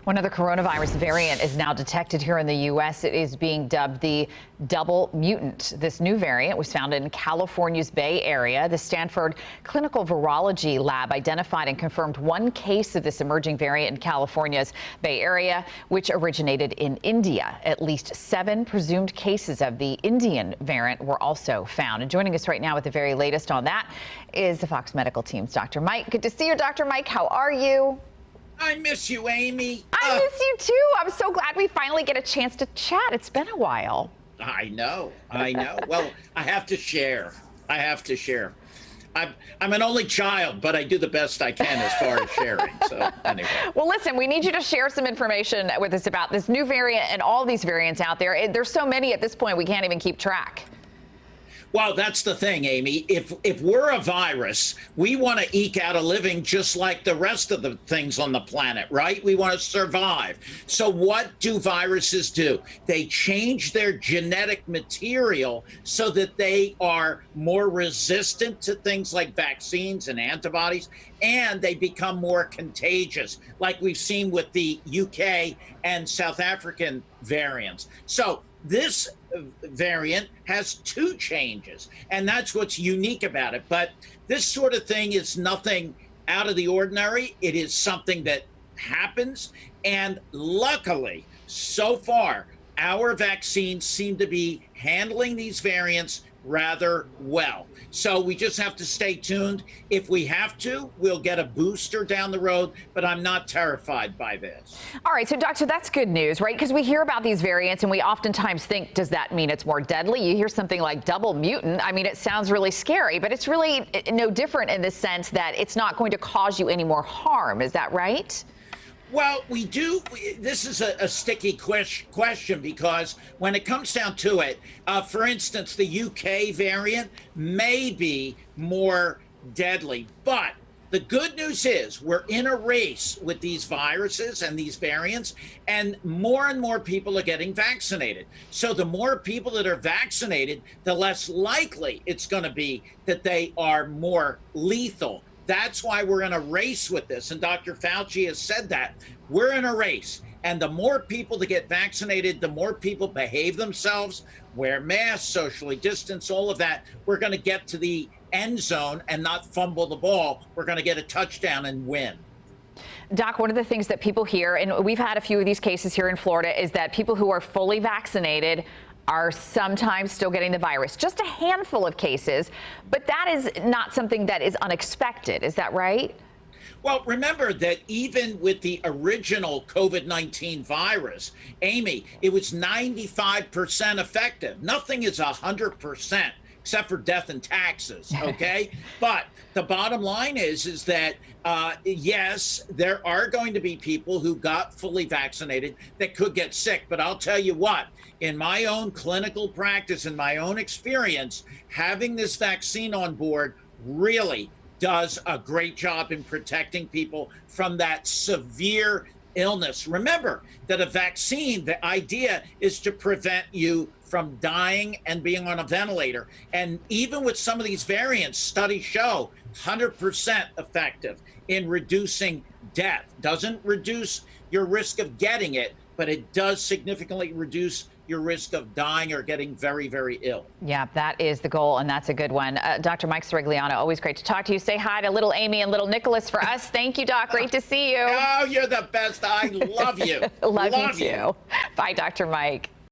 One other coronavirus variant is now detected here in the U.S. It is being dubbed the double mutant. This new variant was found in California's Bay Area. The Stanford Clinical Virology Lab identified and confirmed one case of this emerging variant in California's Bay Area, which originated in India. At least 7 presumed cases of the Indian variant were also found. And joining us right now with the very latest on that is the Fox Medical team's Dr. Mike. Good to see you, Dr. Mike. How are you? I miss you, Amy. I miss you too. I'm so glad we finally get a chance to chat. It's been a while. I know. Well, I have to share. I'm an only child, but I do the best I can as far as sharing. So anyway. Well, listen, we need you to share some information with us about this new variant and all these variants out there. There's so many at this point, we can't even keep track. Well, that's the thing, Amy. If we're a virus, we want to eke out a living just like the rest of the things on the planet, right? We want to survive. So what do viruses do? They change their genetic material so that they are more resistant to things like vaccines and antibodies, and they become more contagious, like we've seen with the UK and South African variants. So this variant has 2 changes, and that's what's unique about it. But this sort of thing is nothing out of the ordinary. It is something that happens, and luckily, so far, our vaccines seem to be handling these variants rather well. So we just have to stay tuned. If we have to, we'll get a booster down the road, but I'm not terrified by this. All right, so doctor, that's good news, right? Because we hear about these variants and we oftentimes think, does that mean it's more deadly? You hear something like double mutant. I mean, it sounds really scary, but it's really no different in the sense that it's not going to cause you any more harm. Is that right? Well, we do. This is a sticky question because when it comes down to it, for instance, the UK variant may be more deadly. But the good news is we're in a race with these viruses and these variants, and more people are getting vaccinated. So the more people that are vaccinated, the less likely it's going to be that they are more lethal. That's why we're in a race with this. And Dr. Fauci has said that. We're in a race. And the more people that get vaccinated, the more people behave themselves, wear masks, socially distance, all of that. We're going to get to the end zone and not fumble the ball. We're going to get a touchdown and win. Doc, one of the things that people hear, and we've had a few of these cases here in Florida, is that people who are fully vaccinated are sometimes still getting the virus. Just a handful of cases, but that is not something that is unexpected. Is that right? Well, remember that even with the original COVID-19 virus, Amy, it was 95% effective. Nothing is 100%. Except for death and taxes, okay? But the bottom line is that, yes, there are going to be people who got fully vaccinated that could get sick. But I'll tell you what, in my own clinical practice, in my own experience, having this vaccine on board really does a great job in protecting people from that severe illness. Remember that a vaccine, the idea is to prevent you from dying and being on a ventilator. And even with some of these variants, studies show 100% effective in reducing death. Doesn't reduce your risk of getting it, but it does significantly reduce your risk of dying or getting very, very ill. Yeah, that is the goal, and that's a good one. Dr. Mike Sirigliano, always great to talk to you. Say hi to little Amy and little Nicholas for us. Thank you, Doc. Great to see you. Oh, you're the best. I love you. love you too. Bye, Dr. Mike.